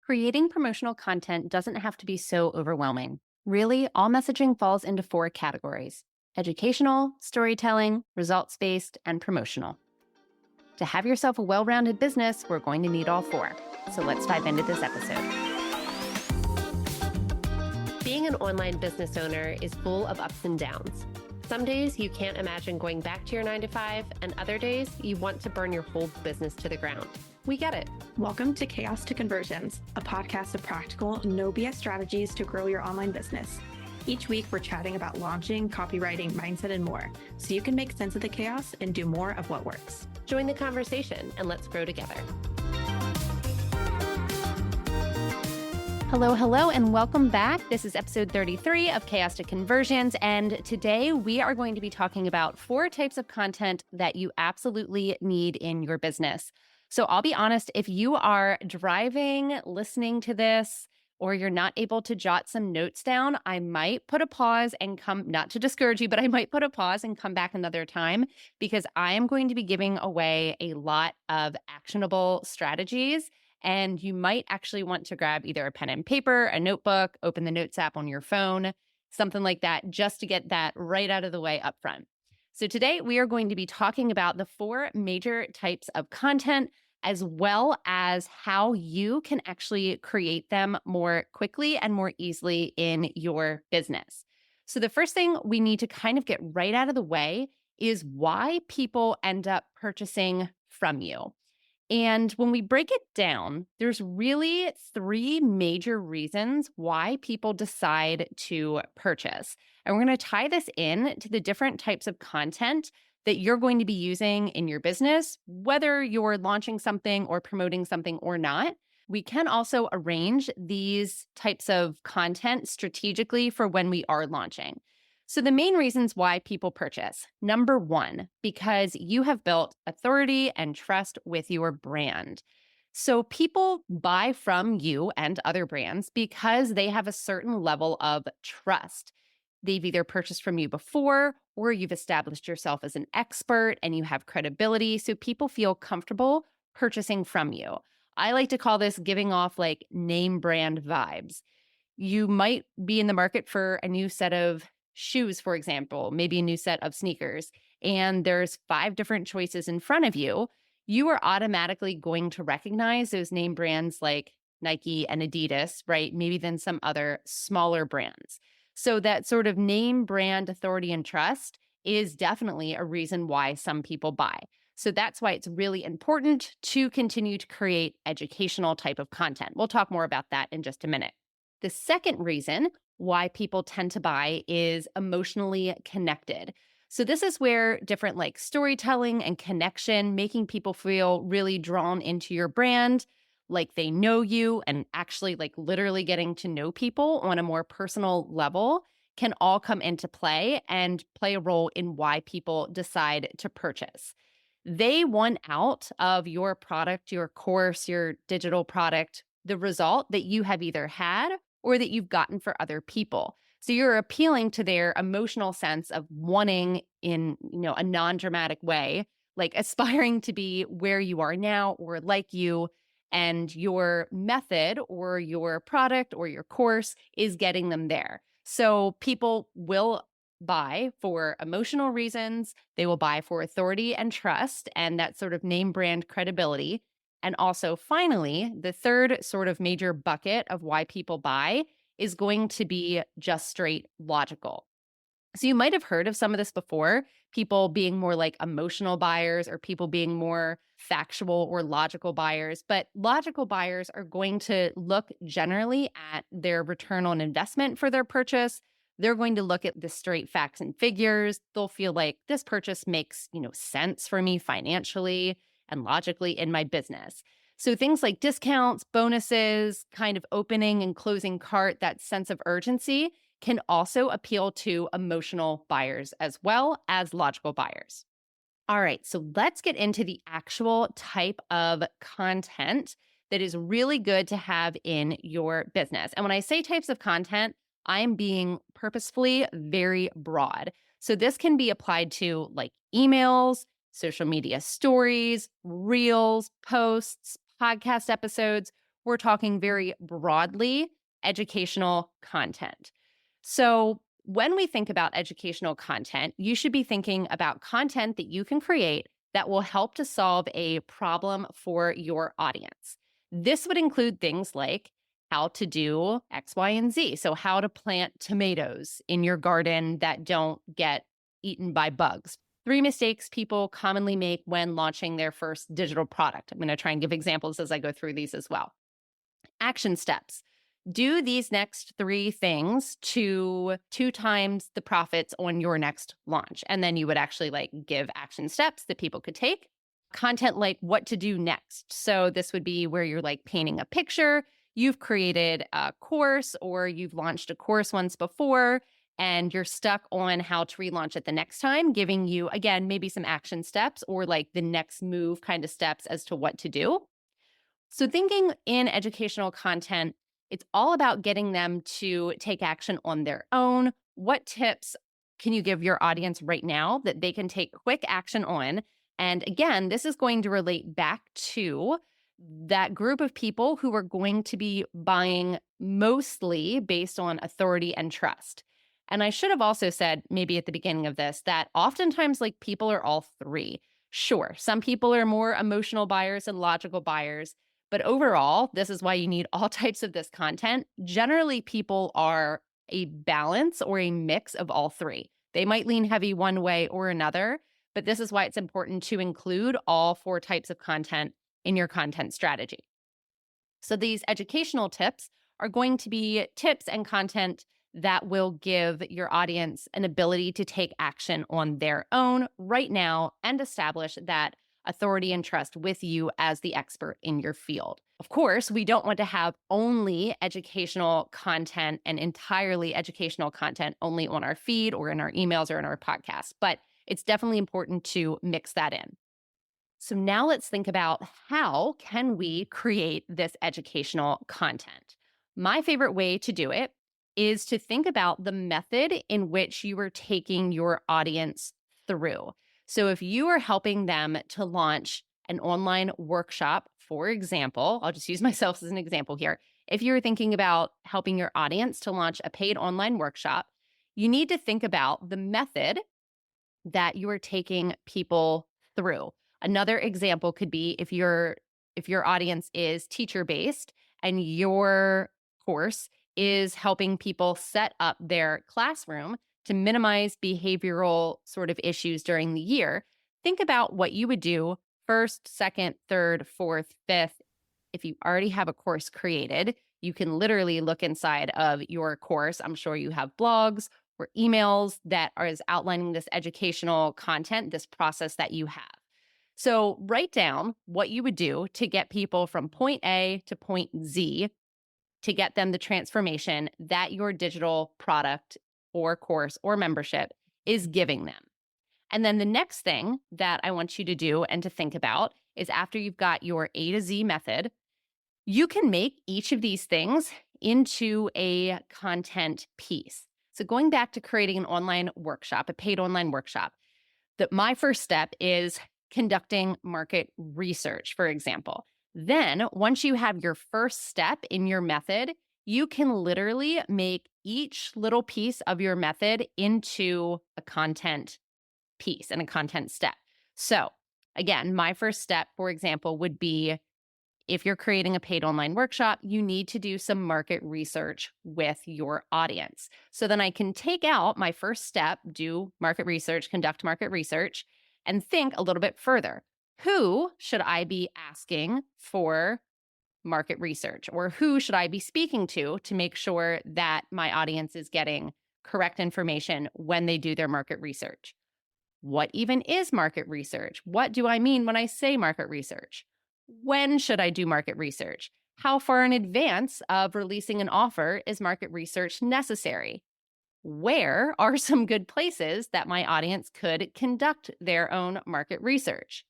Creating promotional content doesn't have to be so overwhelming. Really, all messaging falls into four categories: educational, storytelling, results based, and promotional. To have yourself a well rounded business, we're going to need all four. So let's dive into this episode. Being an online business owner is full of ups and downs. Some days you can't imagine going back to your 9 to 5, and other days you want to burn your whole business to the ground. We get it. Welcome to Chaos to Conversions, a podcast of practical, no BS strategies to grow your online business. Each week, we're chatting about launching, copywriting, mindset, and more, so you can make sense of the chaos and do more of what works. Join the conversation and let's grow together. Hello, and welcome back. This is episode 33 of Chaos to Conversions, and today we are going to be talking about 4 types of content that you absolutely need in your business. So I'll be honest, if you are driving, listening to this, or you're not able to jot some notes down, I might put a pause and come, not to discourage you, but I might put a pause and come back another time because I am going to be giving away a lot of actionable strategies. And you might actually want to grab either a pen and paper, a notebook, open the Notes app on your phone, something like that, just to get that right out of the way up front. So today we are going to be talking about the 4 major types of content, as well as how you can actually create them more quickly and more easily in your business. So the first thing we need to kind of get right out of the way is why people end up purchasing from you. And when we break it down, there's really 3 major reasons why people decide to purchase. And we're going to tie this in to the different types of content that you're going to be using in your business, whether you're launching something or promoting something or not. We can also arrange these types of content strategically for when we are launching. So the main reasons why people purchase: number 1, because you have built authority and trust with your brand. So people buy from you and other brands because they have a certain level of trust. They've either purchased from you before, or you've established yourself as an expert and you have credibility. So people feel comfortable purchasing from you. I like to call this giving off like name brand vibes. You might be in the market for a new set of shoes, for example, maybe a new set of sneakers, and there's 5 different choices in front of you. You are automatically going to recognize those name brands like Nike and Adidas, right? Maybe then some other smaller brands. So that sort of name brand authority and trust is definitely a reason why some people buy. So that's why it's really important to continue to create educational type of content. We'll talk more about that in just a minute. The second reason why people tend to buy is emotionally connected. So this is where different like storytelling and connection, making people feel really drawn into your brand, like they know you, and actually like literally getting to know people on a more personal level, can all come into play and play a role in why people decide to purchase. They want out of your product, your course, your digital product, the result that you have either had or that you've gotten for other people. So you're appealing to their emotional sense of wanting in, a non-dramatic way, like aspiring to be where you are now or like you, and your method or your product or your course is getting them there. So people will buy for emotional reasons, they will buy for authority and trust and that sort of name brand credibility. And also, finally, the third sort of major bucket of why people buy is going to be just straight logical. So you might have heard of some of this before, people being more like emotional buyers or people being more factual or logical buyers. But logical buyers are going to look generally at their return on investment for their purchase. They're going to look at the straight facts and figures. They'll feel like this purchase makes, sense for me financially and logically in my business. So things like discounts, bonuses, kind of opening and closing cart, that sense of urgency can also appeal to emotional buyers as well as logical buyers. All right, so let's get into the actual type of content that is really good to have in your business. And when I say types of content, I am being purposefully very broad. So this can be applied to like emails, social media stories, reels, posts, podcast episodes, we're talking very broadly educational content. So, when we think about educational content, you should be thinking about content that you can create that will help to solve a problem for your audience. This would include things like how to do X, Y, and Z. So, how to plant tomatoes in your garden that don't get eaten by bugs. 3 mistakes people commonly make when launching their first digital product. I'm going to try and give examples as I go through these as well. Action steps. Do these next 3 things to 2 times the profits on your next launch. And then you would actually give action steps that people could take. Content like what to do next. So this would be where you're painting a picture. You've created a course or you've launched a course once before and you're stuck on how to relaunch it the next time, giving you, again, maybe some action steps or the next move kind of steps as to what to do. So, thinking in educational content, it's all about getting them to take action on their own. What tips can you give your audience right now that they can take quick action on? And again, this is going to relate back to that group of people who are going to be buying mostly based on authority and trust. And I should have also said, maybe at the beginning of this, that oftentimes, people are all three. Sure, some people are more emotional buyers and logical buyers. But overall, this is why you need all types of this content. Generally, people are a balance or a mix of all three. They might lean heavy one way or another, but this is why it's important to include all 4 types of content in your content strategy. So these educational tips are going to be tips and content that will give your audience an ability to take action on their own right now and establish that authority and trust with you as the expert in your field. Of course, we don't want to have only educational content and entirely educational content only on our feed or in our emails or in our podcasts, but it's definitely important to mix that in. So now let's think about how can we create this educational content. My favorite way to do it is to think about the method in which you are taking your audience through. So if you are helping them to launch an online workshop, for example, I'll just use myself as an example here. If you're thinking about helping your audience to launch a paid online workshop, you need to think about the method that you are taking people through. Another example could be if your audience is teacher-based and your course is helping people set up their classroom to minimize behavioral sort of issues during the year. Think about what you would do first, second, third, fourth, fifth. If you already have a course created, you can literally look inside of your course. I'm sure you have blogs or emails that are outlining this educational content, this process that you have. So write down what you would do to get people from point A to point Z to get them the transformation that your digital product or course or membership is giving them. And then the next thing that I want you to do and to think about is after you've got your A to Z method, you can make each of these things into a content piece. So going back to creating an online workshop, a paid online workshop, that my first step is conducting market research, for example. Then once you have your first step in your method, you can literally make each little piece of your method into a content piece and a content step. So again, my first step, for example, would be if you're creating a paid online workshop, you need to do some market research with your audience. So then I can take out my first step, do market research, conduct market research, and think a little bit further. Who should I be asking for market research? Or who should I be speaking to make sure that my audience is getting correct information when they do their market research? What even is market research? What do I mean when I say market research? When should I do market research? How far in advance of releasing an offer is market research necessary? Where are some good places that my audience could conduct their own market research?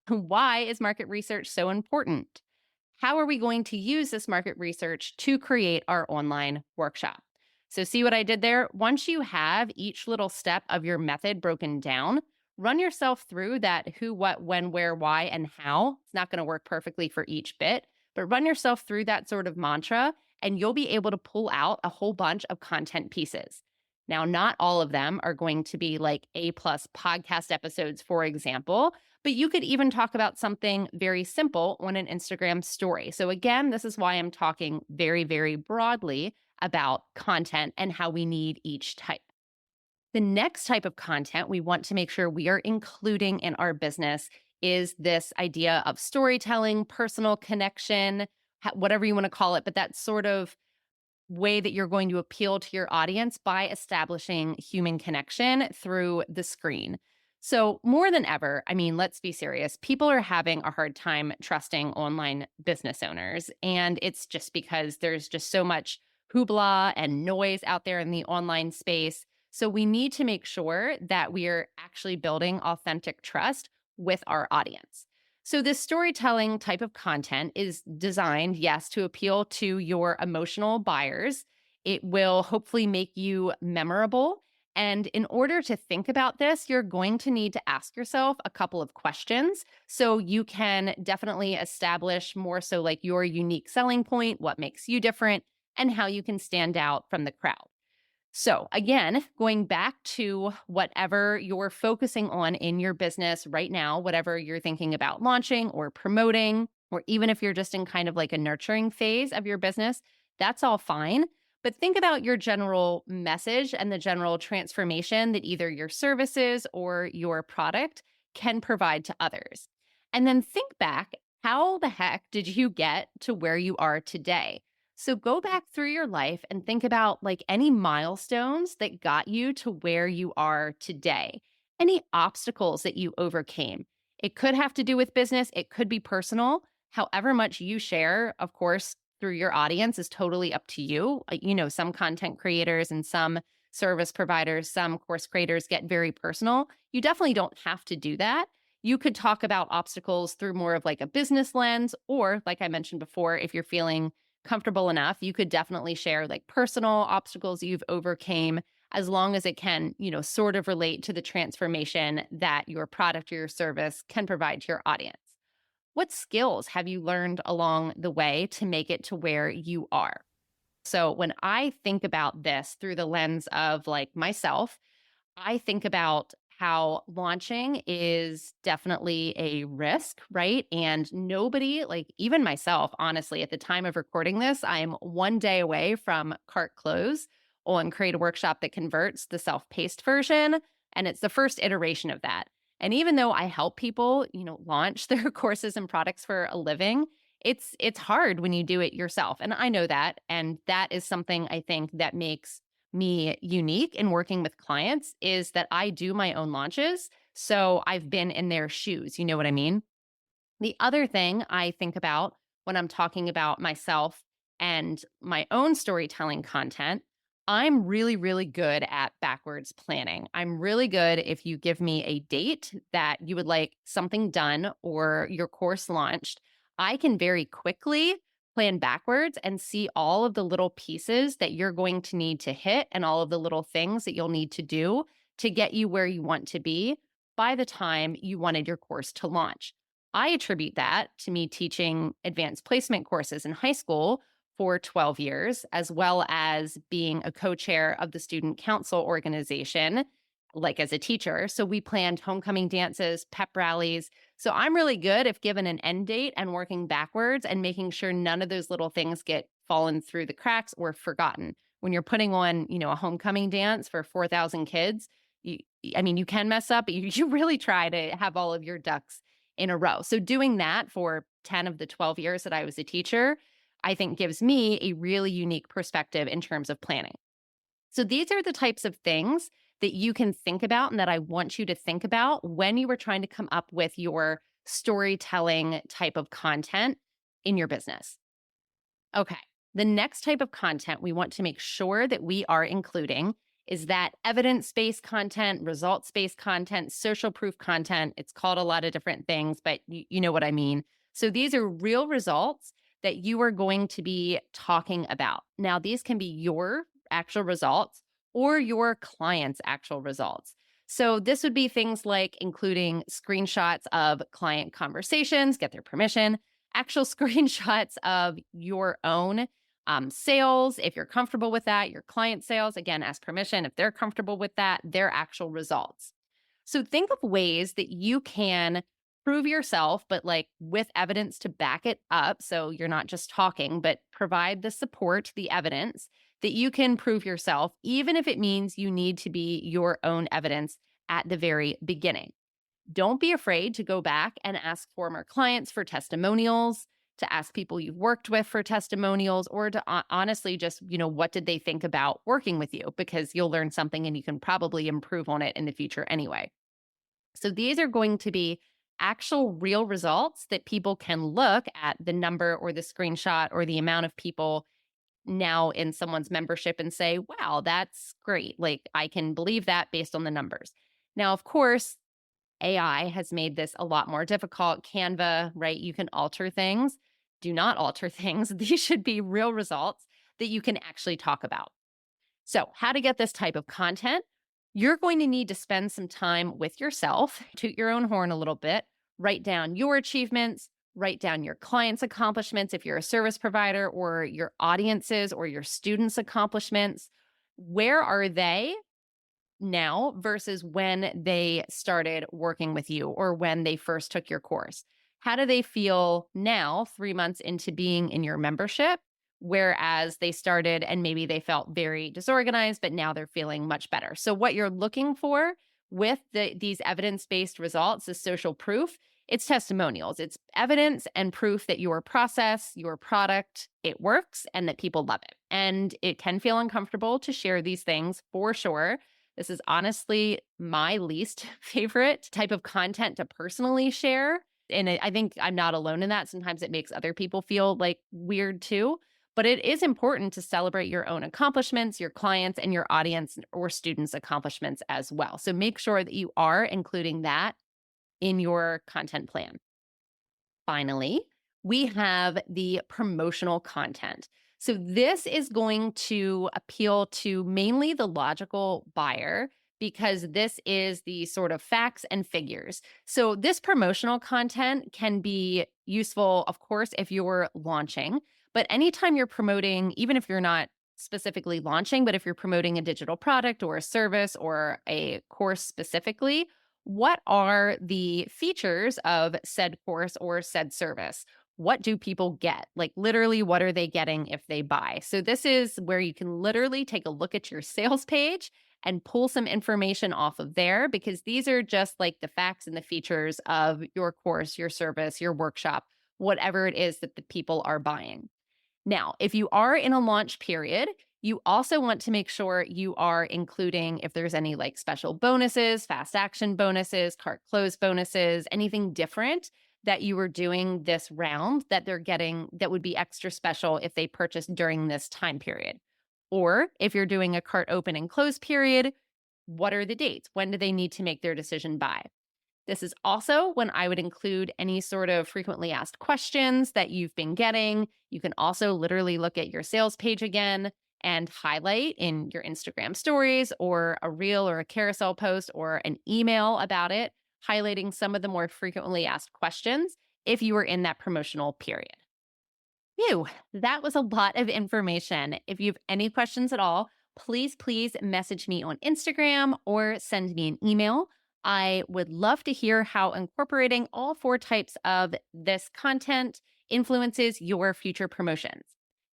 Why is market research so important? How are we going to use this market research to create our online workshop? So see what I did there? Once you have each little step of your method broken down, run yourself through that who, what, when, where, why, and how. It's not going to work perfectly for each bit, but run yourself through that sort of mantra and you'll be able to pull out a whole bunch of content pieces. Now, not all of them are going to be like A plus podcast episodes, for example, but you could even talk about something very simple on an Instagram story. So, again, this is why I'm talking very, very broadly about content and how we need each type. The next type of content we want to make sure we are including in our business is this idea of storytelling, personal connection, whatever you want to call it, but that sort of way that you're going to appeal to your audience by establishing human connection through the screen. So, more than ever, I mean, let's be serious. People are having a hard time trusting online business owners. And it's just because there's just so much hoopla and noise out there in the online space. So, we need to make sure that we are actually building authentic trust with our audience. So, this storytelling type of content is designed, yes, to appeal to your emotional buyers. It will hopefully make you memorable. And in order to think about this, you're going to need to ask yourself a couple of questions so you can definitely establish more so like your unique selling point, what makes you different, and how you can stand out from the crowd. So, again, going back to whatever you're focusing on in your business right now, whatever you're thinking about launching or promoting, or even if you're just in kind of like a nurturing phase of your business, that's all fine. But think about your general message and the general transformation that either your services or your product can provide to others. And then think back, how the heck did you get to where you are today? So go back through your life and think about like any milestones that got you to where you are today, any obstacles that you overcame. It could have to do with business, it could be personal. However much you share, of course, through your audience is totally up to you. Some content creators and some service providers, some course creators get very personal. You definitely don't have to do that. You could talk about obstacles through more of like a business lens, or like I mentioned before, if you're feeling comfortable enough, you could definitely share like personal obstacles you've overcame as long as it can, sort of relate to the transformation that your product or your service can provide to your audience. What skills have you learned along the way to make it to where you are? So when I think about this through the lens of like myself, I think about how launching is definitely a risk, right? And nobody, like even myself, honestly, at the time of recording this, I'm one day away from cart close on Create a Workshop That Converts, the self-paced version. And it's the first iteration of that. And even though I help people, launch their courses and products for a living, it's hard when you do it yourself. And I know that. And that is something I think that makes me unique in working with clients is that I do my own launches. So I've been in their shoes. You know what I mean? The other thing I think about when I'm talking about myself and my own storytelling content, I'm really, really good at backwards planning. I'm really good if you give me a date that you would like something done or your course launched. I can very quickly plan backwards and see all of the little pieces that you're going to need to hit and all of the little things that you'll need to do to get you where you want to be by the time you wanted your course to launch. I attribute that to me teaching advanced placement courses in high school for 12 years, as well as being a co chair of the student council organization, like as a teacher. So we planned homecoming dances, pep rallies. So I'm really good if given an end date and working backwards and making sure none of those little things get fallen through the cracks or forgotten. When you're putting on, a homecoming dance for 4,000 kids, you, you can mess up, but you really try to have all of your ducks in a row. So doing that for 10 of the 12 years that I was a teacher, I think gives me a really unique perspective in terms of planning. So these are the types of things that you can think about and that I want you to think about when you were trying to come up with your storytelling type of content in your business. Okay. The next type of content we want to make sure that we are including is that evidence-based content, results-based content, social proof content. It's called a lot of different things, but you know what I mean. So these are real results that you are going to be talking about. Now, these can be your actual results or your client's actual results. So this would be things like including screenshots of client conversations, get their permission, actual screenshots of your own sales, if you're comfortable with that, your client sales. Again, ask permission if they're comfortable with that, their actual results. So think of ways that you can prove yourself, but like with evidence to back it up. So you're not just talking, but provide the support, the evidence that you can prove yourself, even if it means you need to be your own evidence at the very beginning. Don't be afraid to go back and ask former clients for testimonials, to ask people you've worked with for testimonials, or to honestly just, what did they think about working with you? Because you'll learn something and you can probably improve on it in the future anyway. So these are going to be actual real results that people can look at the number or the screenshot or the amount of people now in someone's membership and say, wow, that's great. Like I can believe that based on the numbers. Now, of course, AI has made this a lot more difficult. Canva, right? You can alter things. Do not alter things. These should be real results that you can actually talk about. So, how to get this type of content? You're going to need to spend some time with yourself, toot your own horn a little bit, write down your achievements, write down your clients' accomplishments if you're a service provider, or your audiences or your students' accomplishments. Where are they now versus when they started working with you or when they first took your course? How do they feel now, 3 months into being in your membership? Whereas they started and maybe they felt very disorganized, but now they're feeling much better. So, what you're looking for with these evidence based results is social proof. It's testimonials, it's evidence and proof that your process, your product, it works and that people love it. And it can feel uncomfortable to share these things for sure. This is honestly my least favorite type of content to personally share. And I think I'm not alone in that. Sometimes it makes other people feel like weird too. But it is important to celebrate your own accomplishments, your clients, and your audience or students' accomplishments as well. So make sure that you are including that in your content plan. Finally, we have the promotional content. So this is going to appeal to mainly the logical buyer because this is the sort of facts and figures. So this promotional content can be useful, of course, if you're launching, but anytime you're promoting, even if you're not specifically launching, but if you're promoting a digital product or a service or a course specifically, what are the features of said course or said service? What do people get? Like literally, what are they getting if they buy? So this is where you can literally take a look at your sales page and pull some information off of there, because these are just like the facts and the features of your course, your service, your workshop, whatever it is that the people are buying. Now, if you are in a launch period, you also want to make sure you are including if there's any like special bonuses, fast action bonuses, cart close bonuses, anything different that you were doing this round that they're getting that would be extra special if they purchased during this time period. Or if you're doing a cart open and close period, what are the dates? When do they need to make their decision by? This is also when I would include any sort of frequently asked questions that you've been getting. You can also literally look at your sales page again and highlight in your Instagram stories or a reel or a carousel post or an email about it, highlighting some of the more frequently asked questions if you were in that promotional period. Phew, that was a lot of information. If you have any questions at all, please message me on Instagram or send me an email. I would love to hear how incorporating all 4 types of this content influences your future promotions.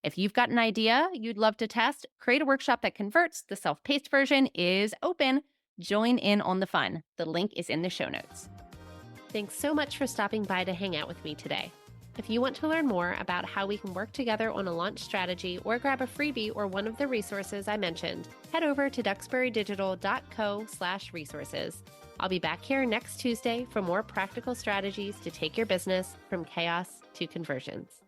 If you've got an idea you'd love to test, create a workshop that converts. The self-paced version is open. Join in on the fun. The link is in the show notes. Thanks so much for stopping by to hang out with me today. If you want to learn more about how we can work together on a launch strategy or grab a freebie or one of the resources I mentioned, head over to duxburydigital.co/resources. I'll be back here next Tuesday for more practical strategies to take your business from chaos to conversions.